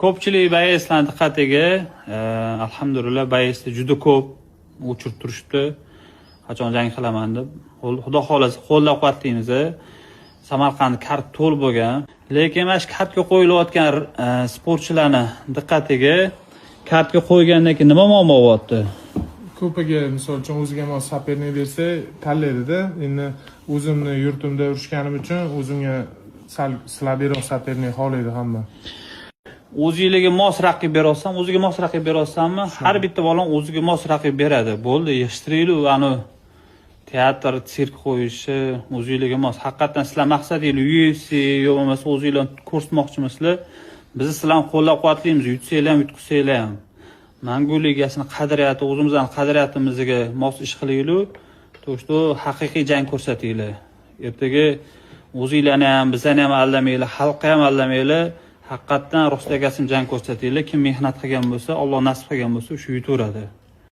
Ko'pchilik bayislarning diqqatiga alhamdulillah bayisda juda ko'p o'chirib turishdi. Qachon jang qilaman deb. Xudo xolasa qo'llab-quvvatlaymiz. Samarqand kart to'l bo'lgan. Lekin mana shu kartga qo'yilayotgan sportchilarni diqqatiga kartga qo'ygandan keyin nima muammo bo'lyapti? Ko'piga misol uchun o'ziga mos sopernik bersa tanlaydida. Endi o'zimni yurtimda urishganim uchun o'zimga sal slabroq sopernik xohlaydi hamma. O'zingizga mos raqib berolsam, o'ziga mos raqib berolsammi, har bitta bolam o'ziga mos raqib beradi. Bo'ldi, yig'ishtiraylik, ani teatr, sirk qo'yishi, o'zingizga mos. Haqiqatan sizlar maqsadingiz UFC yo bo'lmasa o'zingizlar ko'rsatmoqchimisizlar? Biz sizlarni qo'llab-quvvatlaymiz, yutsanglar ham, yutqizsanglar ham. Mangu ligasini qadriyati, o'zimizning qadriyatimizga mos ish qilaylik. To'shto haqiqiy jang ko'rsatinglar. Ertaga o'zingizlarni ham, bizlarni ham aldamanglar, xalqqa ham aldamanglar. Haqiqatan rostagasini jang ko'rsatinglar. Kim mehnat qilgan bo'lsa, Alloh nasib qilgan bo'lsa, shu yutaveradi.